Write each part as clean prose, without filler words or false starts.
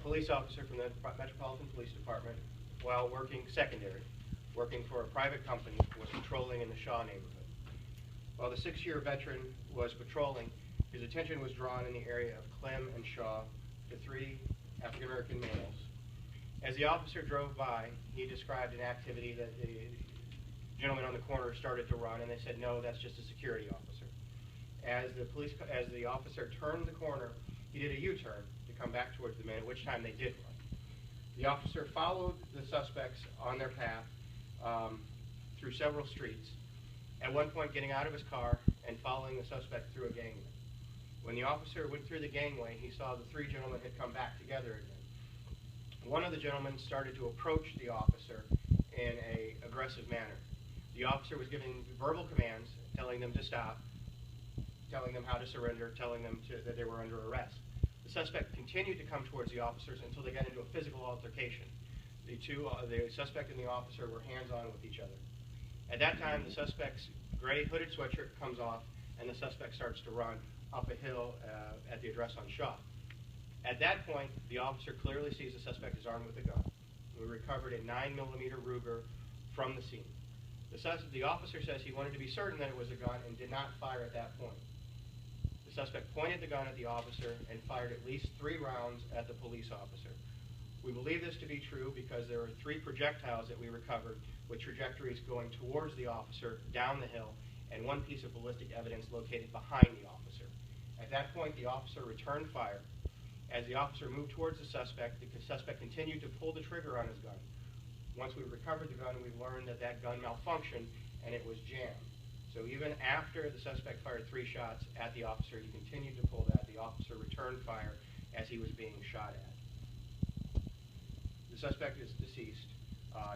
police officer from the Metropolitan Police Department, while working secondary, working for a private company, was patrolling in the Shaw neighborhood. While the 6-year veteran was patrolling, his attention was drawn in the area of Clem and Shaw to 3 African-American males. As the officer drove by, he described an activity that the gentleman on the corner started to run, and they said, "No, that's just a security officer." As the officer turned the corner, he did a U-turn to come back towards the men, at which time they did run. The officer followed the suspects on their path through several streets, at one point getting out of his car and following the suspect through a gangway. When the officer went through the gangway, he saw the 3 gentlemen had come back together again. One of the gentlemen started to approach the officer in an aggressive manner. The officer was giving verbal commands, telling them to stop, telling them how to surrender, telling them that they were under arrest. The suspect continued to come towards the officers until they got into a physical altercation. The suspect and the officer were hands-on with each other. At that time, the suspect's gray hooded sweatshirt comes off, and the suspect starts to run up a hill at the address on Shaw. At that point, the officer clearly sees the suspect is armed with a gun. We recovered a 9mm Ruger from the scene. The officer says he wanted to be certain that it was a gun and did not fire at that point. The suspect pointed the gun at the officer and fired at least 3 rounds at the police officer. We believe this to be true because there were 3 projectiles that we recovered with trajectories going towards the officer down the hill, and 1 piece of ballistic evidence located behind the officer. At that point, the officer returned fire. As the officer moved towards the suspect continued to pull the trigger on his gun. Once we recovered the gun, we learned that that gun malfunctioned and it was jammed. So even after the suspect fired 3 shots at the officer, he continued to pull that. The officer returned fire as he was being shot at. The suspect is deceased.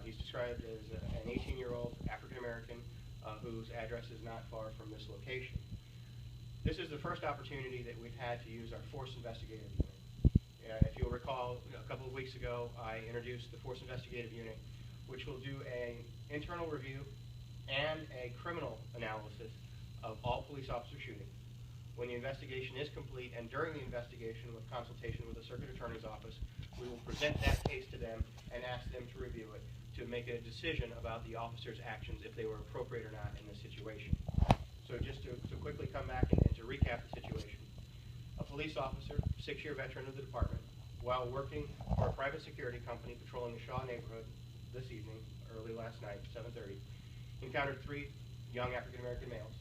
He's described as an 18-year-old African-American whose address is not far from this location. This is the first opportunity that we've had to use our force investigative unit. If you'll recall, a couple of weeks ago, I introduced the force investigative unit, which will do an internal review and a criminal analysis of all police officer shootings. When the investigation is complete, and during the investigation with consultation with the Circuit Attorney's Office, we will present that case to them and ask them to review it to make a decision about the officer's actions, if they were appropriate or not in this situation. So just to quickly come back and to recap the situation. A police officer, 6-year veteran of the department, while working for a private security company patrolling the Shaw neighborhood this evening, early last night, 7:30, encountered 3 young African-American males.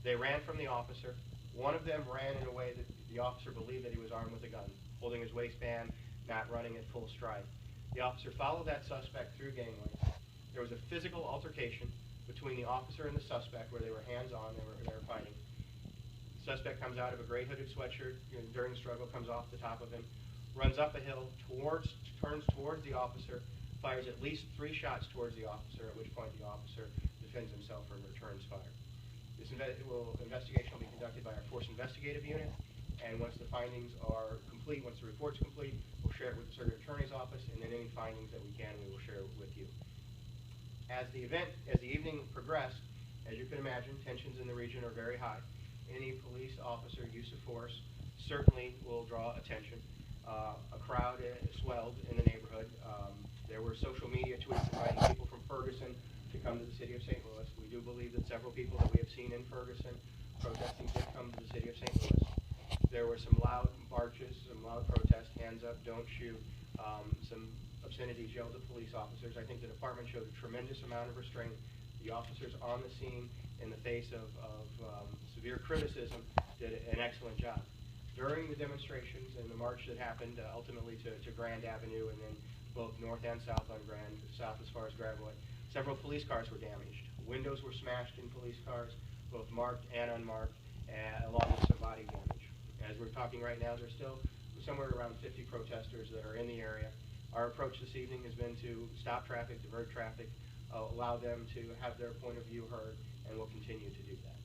They ran from the officer. One of them ran in a way that the officer believed that he was armed with a gun, holding his waistband, not running at full stride. The officer followed that suspect through gangways. There was a physical altercation between the officer and the suspect where they were hands-on, they were fighting. The suspect comes out of a gray hooded sweatshirt during the struggle, comes off the top of him, runs up a hill, turns towards the officer, fires at least 3 shots towards the officer, at which point the officer defends himself and returns fire. This investigation will be conducted by our force investigative unit, and once the findings are complete, once the report's complete, we'll share it with the Circuit Attorney's Office, and then any findings that we can, we will share it with you. As the evening progressed, as you can imagine, tensions in the region are very high. Any police officer use of force certainly will draw attention. A crowd swelled in the neighborhood. There were social media tweets inviting people from Ferguson to come to the city of St. Louis. We do believe that several people that we have seen in Ferguson protesting did come to the city of St. Louis. There were some loud marches, some loud protests, hands up, don't shoot, some obscenities yelled at police officers. I think the department showed a tremendous amount of restraint. The officers on the scene, in the face of severe criticism, did an excellent job. During the demonstrations and the march that happened ultimately to Grand Avenue, and then both north and south on Grand, south as far as Gravelly, several police cars were damaged. Windows were smashed in police cars, both marked and unmarked, along with some body damage. As we're talking right now, there's still somewhere around 50 protesters that are in the area. Our approach this evening has been to stop traffic, divert traffic, allow them to have their point of view heard, and we'll continue to do that.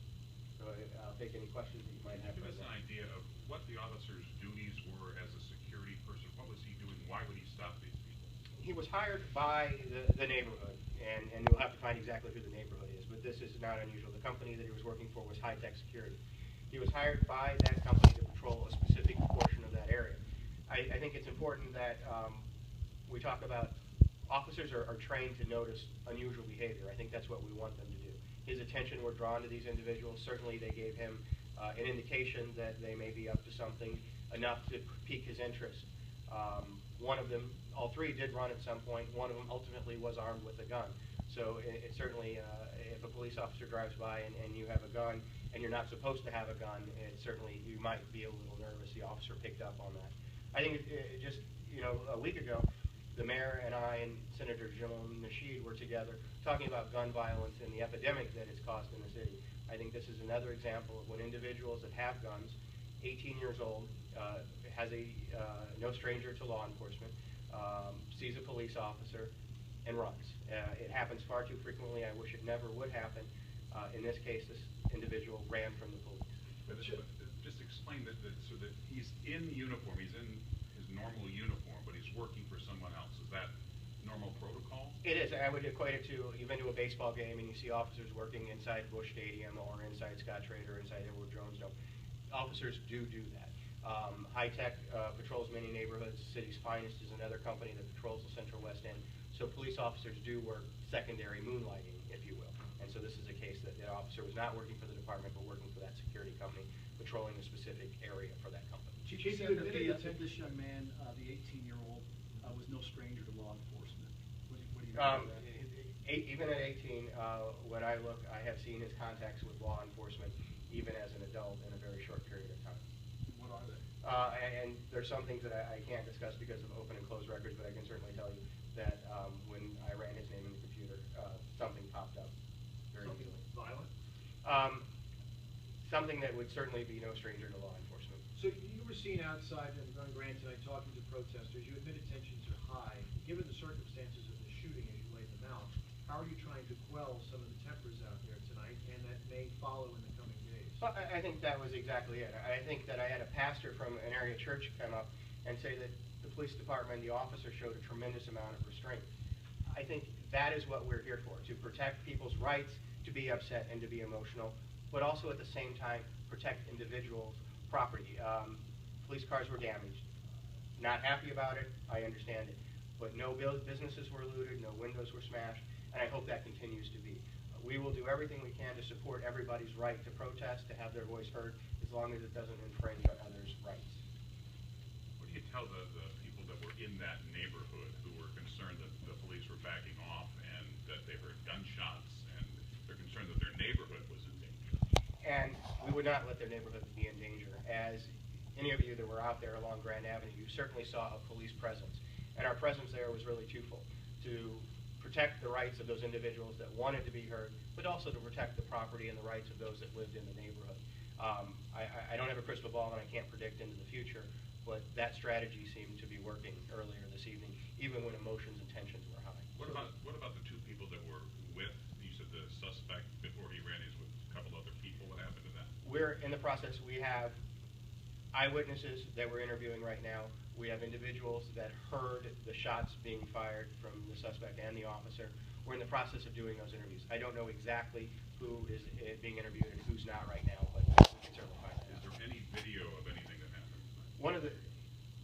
So I'll take any questions that you might have. Give us an idea of what the officer's duties were as a security person. What was he doing? Why would he stop these people? He was hired by the neighborhood, and you'll have to find exactly who the neighborhood is, but this is not unusual. The company that he was working for was High Tech Security. He was hired by that company to patrol a specific portion of that area. I think it's important that we talk about officers are trained to notice unusual behavior. I think that's what we want them to do. His attention were drawn to these individuals. Certainly they gave him an indication that they may be up to something enough to pique his interest. One of them, all three did run at some point. One of them ultimately was armed with a gun. So it certainly, if a police officer drives by and you have a gun and you're not supposed to have a gun, certainly you might be a little nervous. The officer picked up on that. I think just a week ago, the mayor and I and Senator Jamal Nasheed were together talking about gun violence and the epidemic that it's caused in the city. I think this is another example of when individuals that have guns, 18 years old, has no stranger to law enforcement, sees a police officer and runs. It happens far too frequently. I wish it never would happen. In this case, this individual ran from the police. But just explain that so that he's in uniform, he's in his normal uniform, but he's working for someone else. Is that normal protocol? It is. I would equate it to, you've been to a baseball game and you see officers working inside Busch Stadium or inside Scott Trader, inside Edward Jones Dome. Officers do that. High Tech patrols many neighborhoods. City's Finest is another company that patrols the Central West End. So police officers do work secondary moonlighting, if you will. And so this is a case that the officer was not working for the department, but working for that security company, patrolling a specific area for that company. Chief, you said that this young man, the 18-year-old, was no stranger to law enforcement. What do you think of that? Even at 18, when I look, I have seen his contacts with law enforcement, even as an adult, in a very short period of time. What are they? And there's some things that I can't discuss because of open and closed records, but I can certainly tell you that when I ran his name in the computer, something popped up very easily. Violent? Something that would certainly be no stranger to law enforcement. So you were seen outside on Grand tonight talking to protesters. You admitted tensions are high. Given the circumstances of the shooting as you laid them out, how are you trying to quell some of the tempers out there tonight, and that may follow in the coming days? Well, I think that was exactly it. I think that I had a pastor from an area church come up and say that the police department, the officer, showed a tremendous amount of restraint. I think that is what we're here for, to protect people's rights to be upset and to be emotional, but also at the same time protect individuals' property. Police cars were damaged. Not happy about it, I understand it. But no businesses were looted, no windows were smashed, and I hope that continues to be. We will do everything we can to support everybody's right to protest, to have their voice heard, as long as it doesn't infringe on others' rights. What do you tell the people that were in that neighborhood who were concerned that the police were backing off and that they heard gunshots and they're concerned that their neighborhood was in danger? And we would not let their neighborhood be in danger. As any of you that were out there along Grand Avenue, you certainly saw a police presence. And our presence there was really twofold: to protect the rights of those individuals that wanted to be heard, but also to protect the property and the rights of those that lived in the neighborhood. I don't have a crystal ball and I can't predict into the future, but that strategy seemed to be working earlier this evening, even when emotions and tensions were high. What about the two people that were with, you said the suspect before he ran, is with a couple other people? What happened to that? We're in the process. We have eyewitnesses that we're interviewing right now. We have individuals that heard the shots being fired from the suspect and the officer. We're in the process of doing those interviews. I don't know exactly who is being interviewed and who's not right now, but we can certainly find out. Is there any video of anything that happened?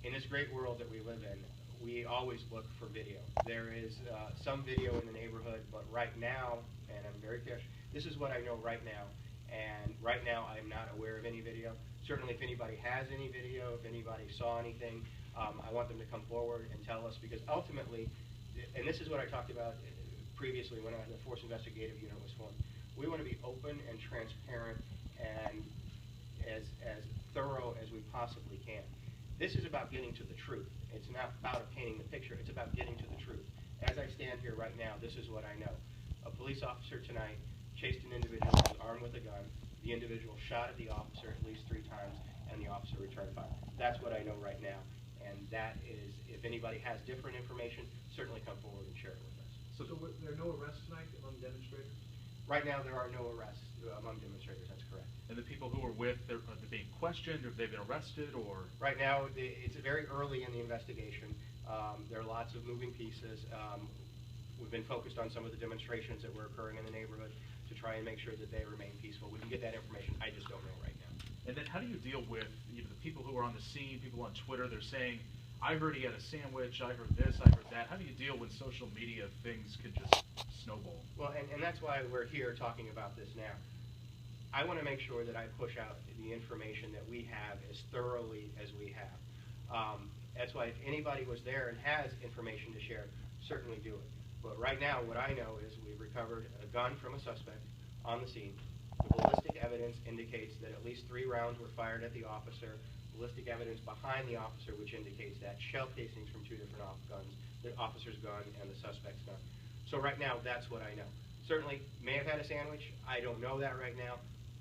In this great world that we live in, we always look for video. There is some video in the neighborhood, but right now, and I'm very careful, this is what I know right now, and right now I'm not aware of any video. Certainly if anybody has any video, if anybody saw anything, I want them to come forward and tell us, because ultimately, and this is what I talked about previously when the Force Investigative Unit was formed, we want to be open and transparent and as thorough as we possibly can. This is about getting to the truth. It's not about painting the picture, it's about getting to the truth. As I stand here right now, this is what I know. A police officer tonight chased an individual who was armed with a gun. The individual shot at the officer at least 3 times, and the officer returned fire. That's what I know right now. And that is, if anybody has different information, certainly come forward and share it with us. So there are no arrests tonight among demonstrators? Right now, there are no arrests among demonstrators, that's correct. And the people who are with, are they being questioned, or have they been arrested, or? Right now, it's very early in the investigation. There are lots of moving pieces. We've been focused on some of the demonstrations that were occurring in the neighborhood to try and make sure that they remain peaceful. We can get that information, I just don't know right now. And then how do you deal with the people who are on the scene, people on Twitter, they're saying I heard he had a sandwich, I heard this, I heard that. How do you deal when social media things can just snowball? Well, and that's why we're here talking about this now. I want to make sure that I push out the information that we have as thoroughly as we have. That's why if anybody was there and has information to share, certainly do it. But right now, what I know is we've recovered a gun from a suspect on the scene. The ballistic evidence indicates that at least 3 rounds were fired at the officer. Ballistic evidence behind the officer, which indicates that shell casings from 2 different guns, the officer's gun and the suspect's gun. So right now, that's what I know. Certainly may have had a sandwich. I don't know that right now.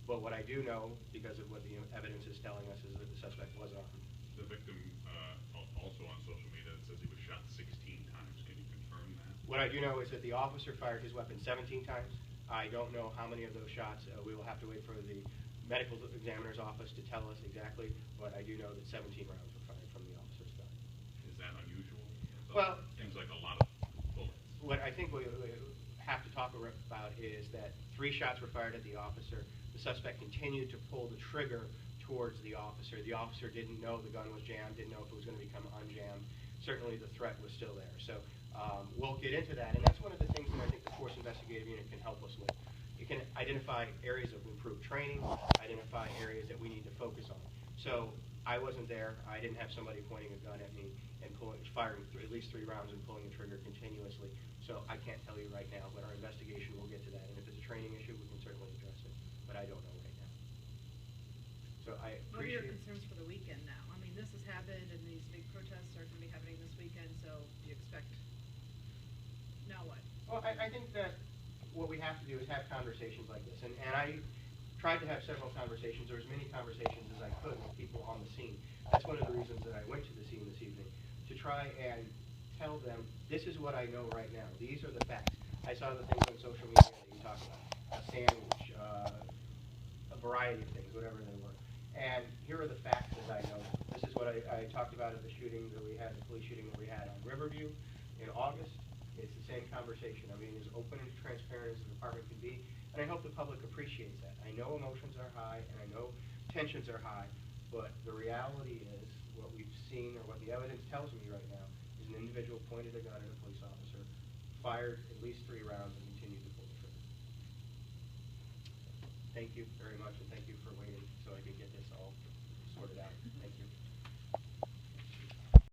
But what I do know, because of what the evidence is telling us, is that the suspect was armed. The victim also on social media says he was shot 16 times. Can you confirm that? What I do know is that the officer fired his weapon 17 times. I don't know how many of those shots. We will have to wait for the medical examiner's office to tell us exactly, but I do know that 17 rounds were fired from the officer's gun. Is that unusual? Well, seems like a lot of bullets. What I think we have to talk about is that 3 shots were fired at the officer. The suspect continued to pull the trigger towards the officer. The officer didn't know the gun was jammed, didn't know if it was going to become unjammed. Certainly the threat was still there. So we'll get into that. And that's one of the things that I think the Force Investigative Unit can help us with. It can identify areas of improved training, identify areas that we need to focus on. So I wasn't there. I didn't have somebody pointing a gun at me and firing at least 3 rounds and pulling the trigger continuously. So I can't tell you right now, but our investigation will get to that. And if it's a training issue, we can certainly address it. But I don't know right now. So I What are your appreciate. concerns for the weekend now? I mean, this has happened, and these big protests are going to be happening this weekend, so do you expect, now what? Well, I think that what we have to do is have conversations like this. And I tried to have several conversations, or as many conversations as I could with people on the scene. That's one of the reasons that I went to the scene this evening, to try and tell them, this is what I know right now. These are the facts. I saw the things on social media that you talked about, a sandwich, a variety of things, whatever they were. And here are the facts as I know them. This is what I talked about at the shooting that we had, the police shooting that we had on Riverview in August. It's the same conversation. I mean, as open and transparent as the department can be, and I hope the public appreciates that. I know emotions are high, and I know tensions are high, but the reality is, what we've seen, or what the evidence tells me right now, is an individual pointed a gun at a police officer, fired at least 3 rounds, and continued to pull the trigger. Thank you very much, and thank you for waiting so I could get this all sorted out.